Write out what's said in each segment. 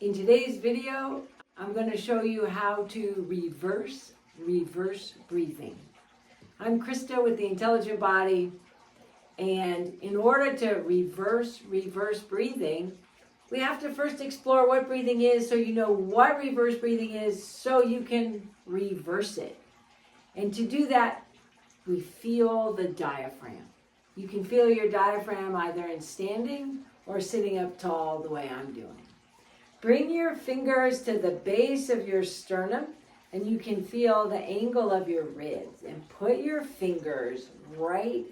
In today's video, I'm going to show you how to reverse breathing. I'm Krista with the Intelligent Body, and in order to reverse breathing, we have to first explore what breathing is so you know what reverse breathing is so you can reverse it. And to do that, we feel the diaphragm. You can feel your diaphragm either in standing or sitting up tall the way I'm doing. Bring your fingers to the base of your sternum and you can feel the angle of your ribs. And put your fingers right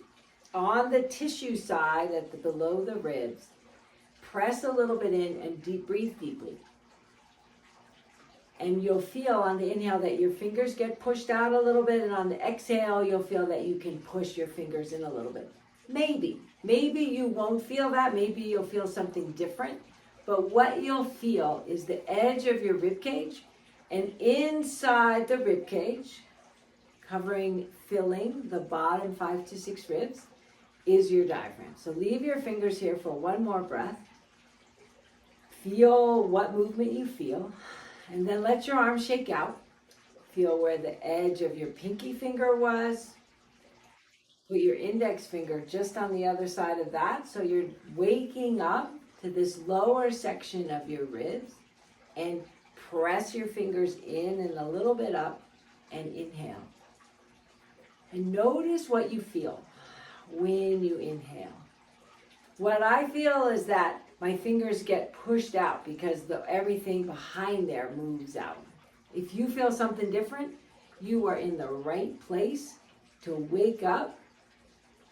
on the tissue side below the ribs. Press a little bit in and breathe deeply. And you'll feel on the inhale that your fingers get pushed out a little bit, and on the exhale you'll feel that you can push your fingers in a little bit. Maybe you won't feel that, maybe you'll feel something different, but what you'll feel is the edge of your rib cage, and inside the rib cage, filling the bottom 5 to 6 ribs, is your diaphragm. So leave your fingers here for one more breath. Feel what movement you feel, and then let your arms shake out. Feel where the edge of your pinky finger was. Put your index finger just on the other side of that, so you're waking up to this lower section of your ribs, and press your fingers in and a little bit up and inhale. And notice what you feel when you inhale. What I feel is that my fingers get pushed out because everything behind there moves out. If you feel something different, you are in the right place to wake up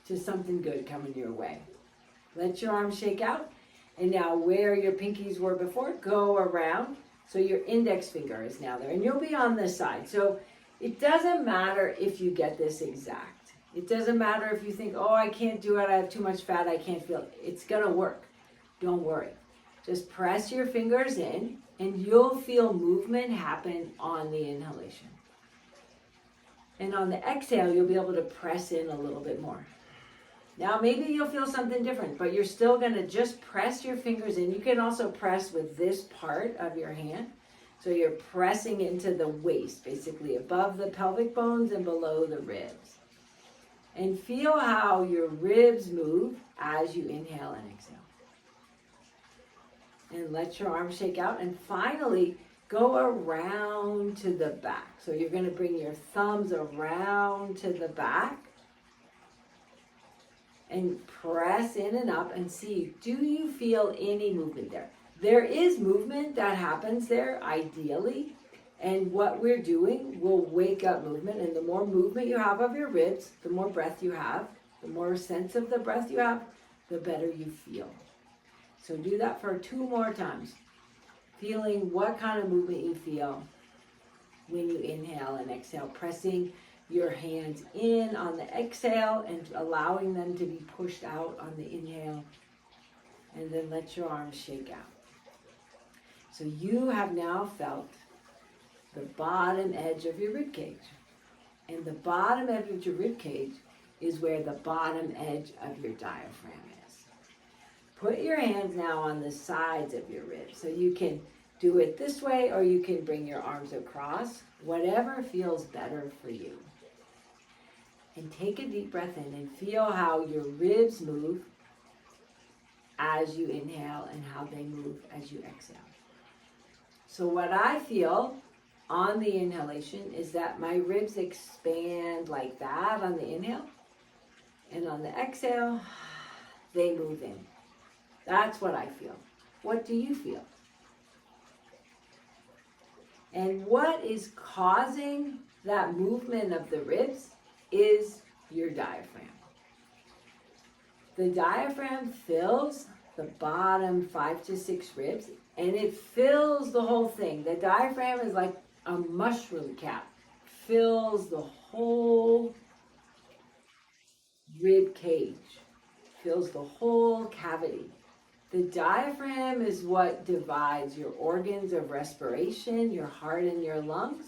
to something good coming your way. Let your arms shake out. And now where your pinkies were before, go around. So your index finger is now there. And you'll be on this side. So it doesn't matter if you get this exact. It doesn't matter if you think, oh, I can't do it, I have too much fat, I can't feel it. It's going to work. Don't worry. Just press your fingers in and you'll feel movement happen on the inhalation. And on the exhale, you'll be able to press in a little bit more. Now, maybe you'll feel something different, but you're still going to just press your fingers in. You can also press with this part of your hand. So you're pressing into the waist, basically above the pelvic bones and below the ribs. And feel how your ribs move as you inhale and exhale. And let your arms shake out. And finally, go around to the back. So you're going to bring your thumbs around to the back. And press in and up and see, do you feel any movement there? There is movement that happens there, ideally. And what we're doing will wake up movement. And the more movement you have of your ribs, the more breath you have, the more sense of the breath you have, the better you feel. So do that for 2 more times. Feeling what kind of movement you feel when you inhale and exhale. Pressing your hands in on the exhale and allowing them to be pushed out on the inhale. And then let your arms shake out. So you have now felt the bottom edge of your rib cage. And the bottom edge of your rib cage is where the bottom edge of your diaphragm is. Put your hands now on the sides of your ribs. So you can do it this way or you can bring your arms across. Whatever feels better for you. And take a deep breath in and feel how your ribs move as you inhale and how they move as you exhale. So what I feel on the inhalation is that my ribs expand like that on the inhale. And on the exhale, they move in. That's what I feel. What do you feel? And what is causing that movement of the ribs is your diaphragm. The diaphragm fills the bottom 5 to 6 ribs, and it fills the whole thing. The diaphragm is like a mushroom cap, fills the whole rib cage, fills the whole cavity. The diaphragm is what divides your organs of respiration, your heart and your lungs,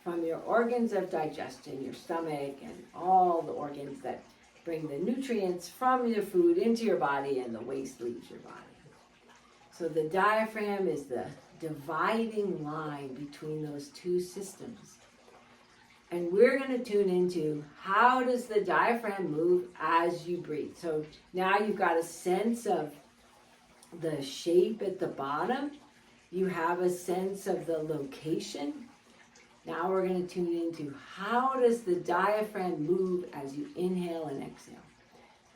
from your organs of digestion, your stomach, and all the organs that bring the nutrients from your food into your body and the waste leaves your body. So the diaphragm is the dividing line between those two systems. And we're going to tune into how does the diaphragm move as you breathe. So now you've got a sense of the shape at the bottom. You have a sense of the location. Now we're going to tune into how does the diaphragm move as you inhale and exhale.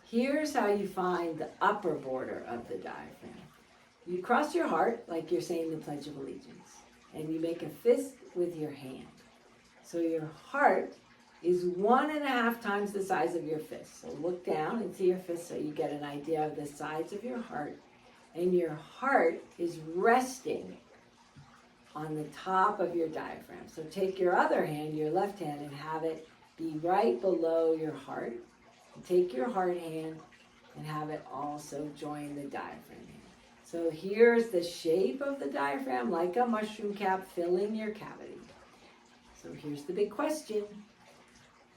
Here's how you find the upper border of the diaphragm. You cross your heart like you're saying the Pledge of Allegiance, and you make a fist with your hand. So your heart is 1.5 times the size of your fist. So look down and see your fist so you get an idea of the size of your heart. And your heart is resting on the top of your diaphragm. So take your other hand, your left hand, and have it be right below your heart. And take your heart hand and have it also join the diaphragm hand. So here's the shape of the diaphragm, like a mushroom cap filling your cavity. So here's the big question.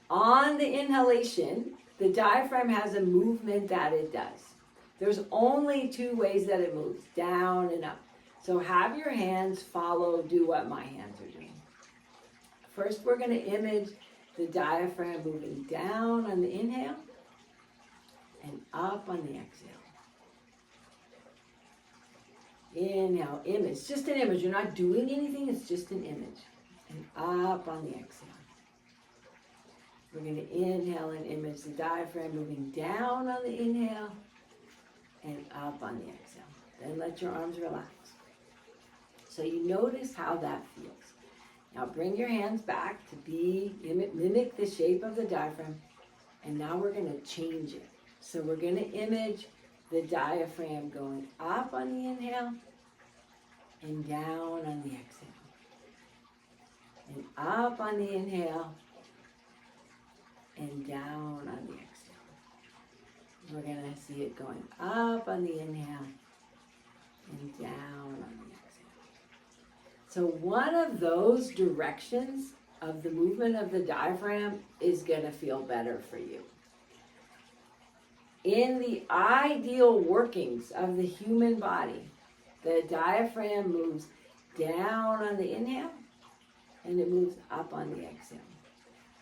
On the inhalation, the diaphragm has a movement that it does. There's only 2 ways that it moves, down and up. So have your hands do what my hands are doing. First, we're going to image the diaphragm moving down on the inhale and up on the exhale. Inhale, image, just an image. You're not doing anything, it's just an image. And up on the exhale. We're going to inhale and image the diaphragm moving down on the inhale and up on the exhale. Then let your arms relax. So you notice how that feels. Now bring your hands back to mimic the shape of the diaphragm. And now we're going to change it. So we're going to image the diaphragm going up on the inhale and down on the exhale. And up on the inhale and down on the exhale. We're going to see it going up on the inhale and down on the exhale. So one of those directions of the movement of the diaphragm is going to feel better for you. In the ideal workings of the human body, the diaphragm moves down on the inhale and it moves up on the exhale.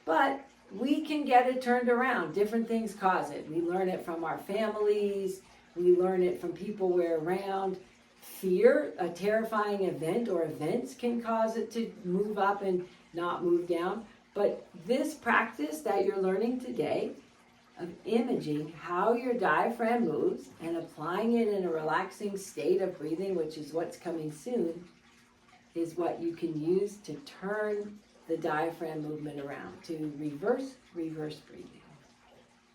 But we can get it turned around. Different things cause it. We learn it from our families. We learn it from people we're around. Fear, a terrifying event or events can cause it to move up and not move down. But this practice that you're learning today of imaging how your diaphragm moves and applying it in a relaxing state of breathing, which is what's coming soon, is what you can use to turn the diaphragm movement around, to reverse breathing.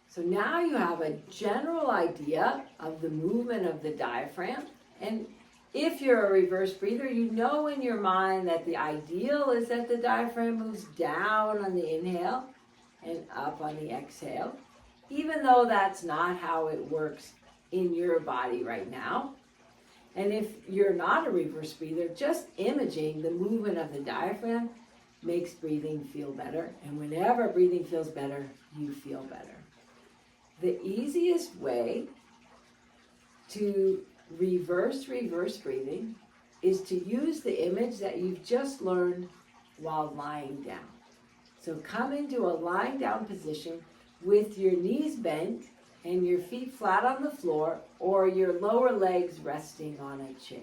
So now you have a general idea of the movement of the diaphragm. And if you're a reverse breather, you know in your mind that the ideal is that the diaphragm moves down on the inhale and up on the exhale, even though that's not how it works in your body right now. And if you're not a reverse breather, just imaging the movement of the diaphragm makes breathing feel better. And whenever breathing feels better, you feel better. The easiest way to reverse breathing is to use the image that you've just learned while lying down. So come into a lying down position with your knees bent and your feet flat on the floor or your lower legs resting on a chair.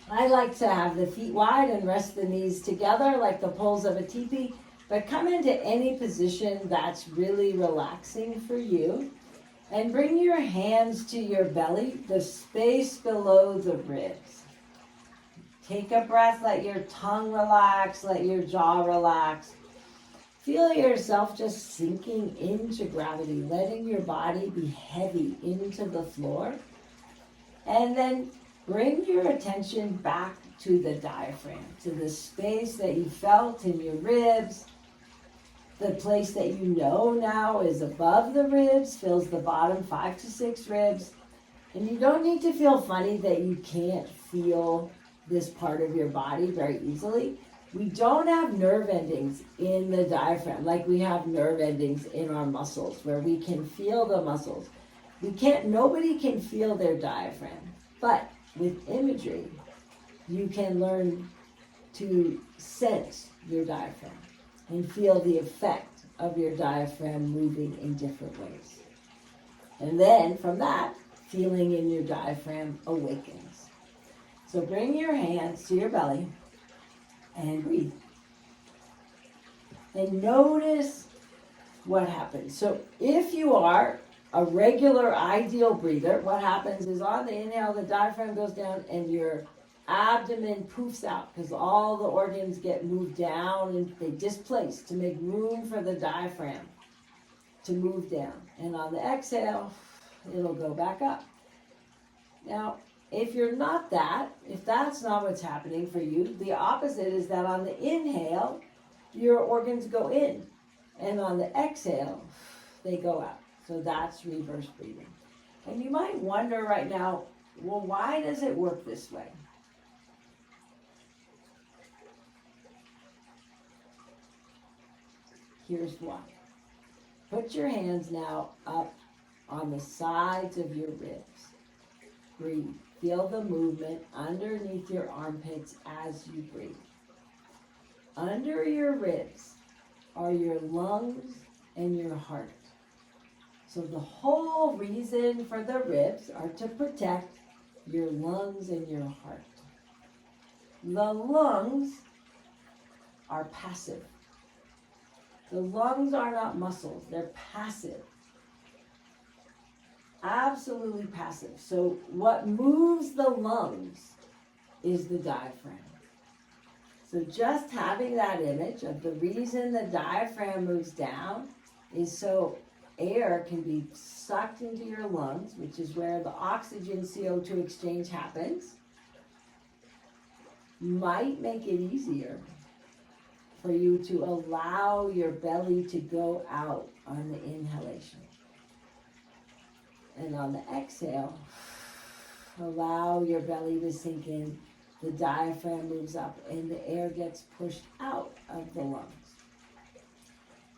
I like to have the feet wide and rest the knees together like the poles of a teepee, but come into any position that's really relaxing for you. And bring your hands to your belly, the space below the ribs. Take a breath, let your tongue relax, let your jaw relax. Feel yourself just sinking into gravity, letting your body be heavy into the floor. And then bring your attention back to the diaphragm, to the space that you felt in your ribs. The place that you know now is above the ribs, fills the bottom 5 to 6 ribs. And you don't need to feel funny that you can't feel this part of your body very easily. We don't have nerve endings in the diaphragm like we have nerve endings in our muscles where we can feel the muscles. Nobody can feel their diaphragm. But with imagery, you can learn to sense your diaphragm and feel the effect of your diaphragm moving in different ways. And then from that, feeling in your diaphragm awakens. So bring your hands to your belly and breathe. And notice what happens. So if you are a regular ideal breather, what happens is on the inhale, the diaphragm goes down and your abdomen poofs out because all the organs get moved down and they displace to make room for the diaphragm to move down. And on the exhale, it'll go back up. Now, if you're not that, if that's not what's happening for you, the opposite is that on the inhale, your organs go in. And on the exhale, they go out. So that's reverse breathing. And you might wonder right now, well, why does it work this way? Here's why. Put your hands now up on the sides of your ribs. Breathe. Feel the movement underneath your armpits as you breathe. Under your ribs are your lungs and your heart. So the whole reason for the ribs are to protect your lungs and your heart. The lungs are passive. The lungs are not muscles, they're passive. Absolutely passive. So what moves the lungs is the diaphragm. So just having that image of the reason the diaphragm moves down is so air can be sucked into your lungs, which is where the oxygen CO2 exchange happens, might make it easier for you to allow your belly to go out on the inhalation. And on the exhale, allow your belly to sink in, the diaphragm moves up, and the air gets pushed out of the lungs.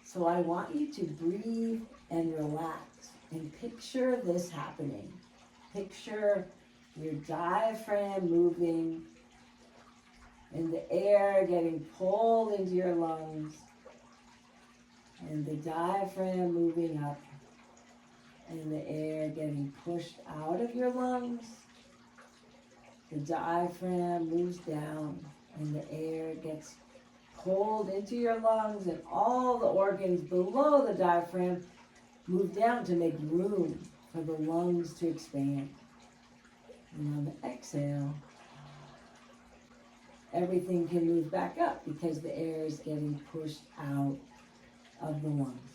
So I want you to breathe and relax and picture this happening. Picture your diaphragm moving and the air getting pulled into your lungs and the diaphragm moving up and the air getting pushed out of your lungs. The diaphragm moves down and the air gets pulled into your lungs and all the organs below the diaphragm move down to make room for the lungs to expand. And on the exhale, everything can move back up because the air is getting pushed out of the lungs.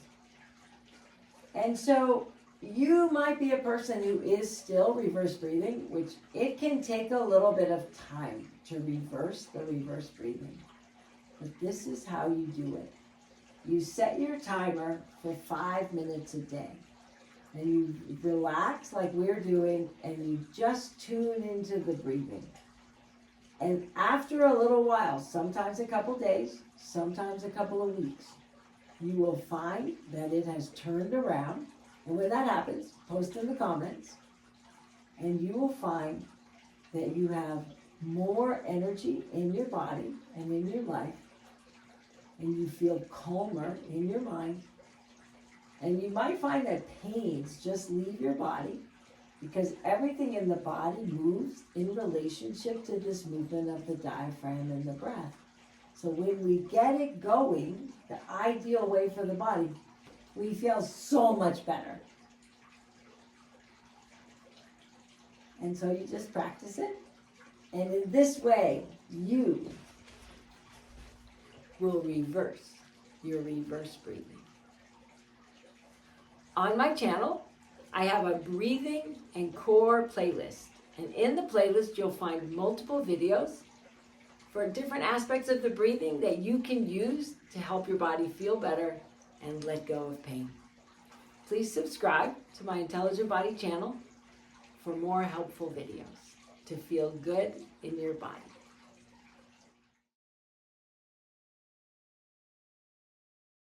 And so you might be a person who is still reverse breathing, which it can take a little bit of time to reverse the reverse breathing. But this is how you do it. You set your timer for 5 minutes a day. And you relax like we're doing, and you just tune into the breathing. And after a little while, sometimes a couple days, sometimes a couple of weeks, you will find that it has turned around. And when that happens, post in the comments, and you will find that you have more energy in your body and in your life, and you feel calmer in your mind. And you might find that pains just leave your body because everything in the body moves in relationship to this movement of the diaphragm and the breath. So when we get it going, the ideal way for the body, we feel so much better. And so you just practice it. And in this way, you will reverse your reverse breathing. On my channel, I have a breathing and core playlist. And in the playlist, you'll find multiple videos for different aspects of the breathing that you can use to help your body feel better and let go of pain. Please subscribe to my Intelligent Body channel for more helpful videos to feel good in your body.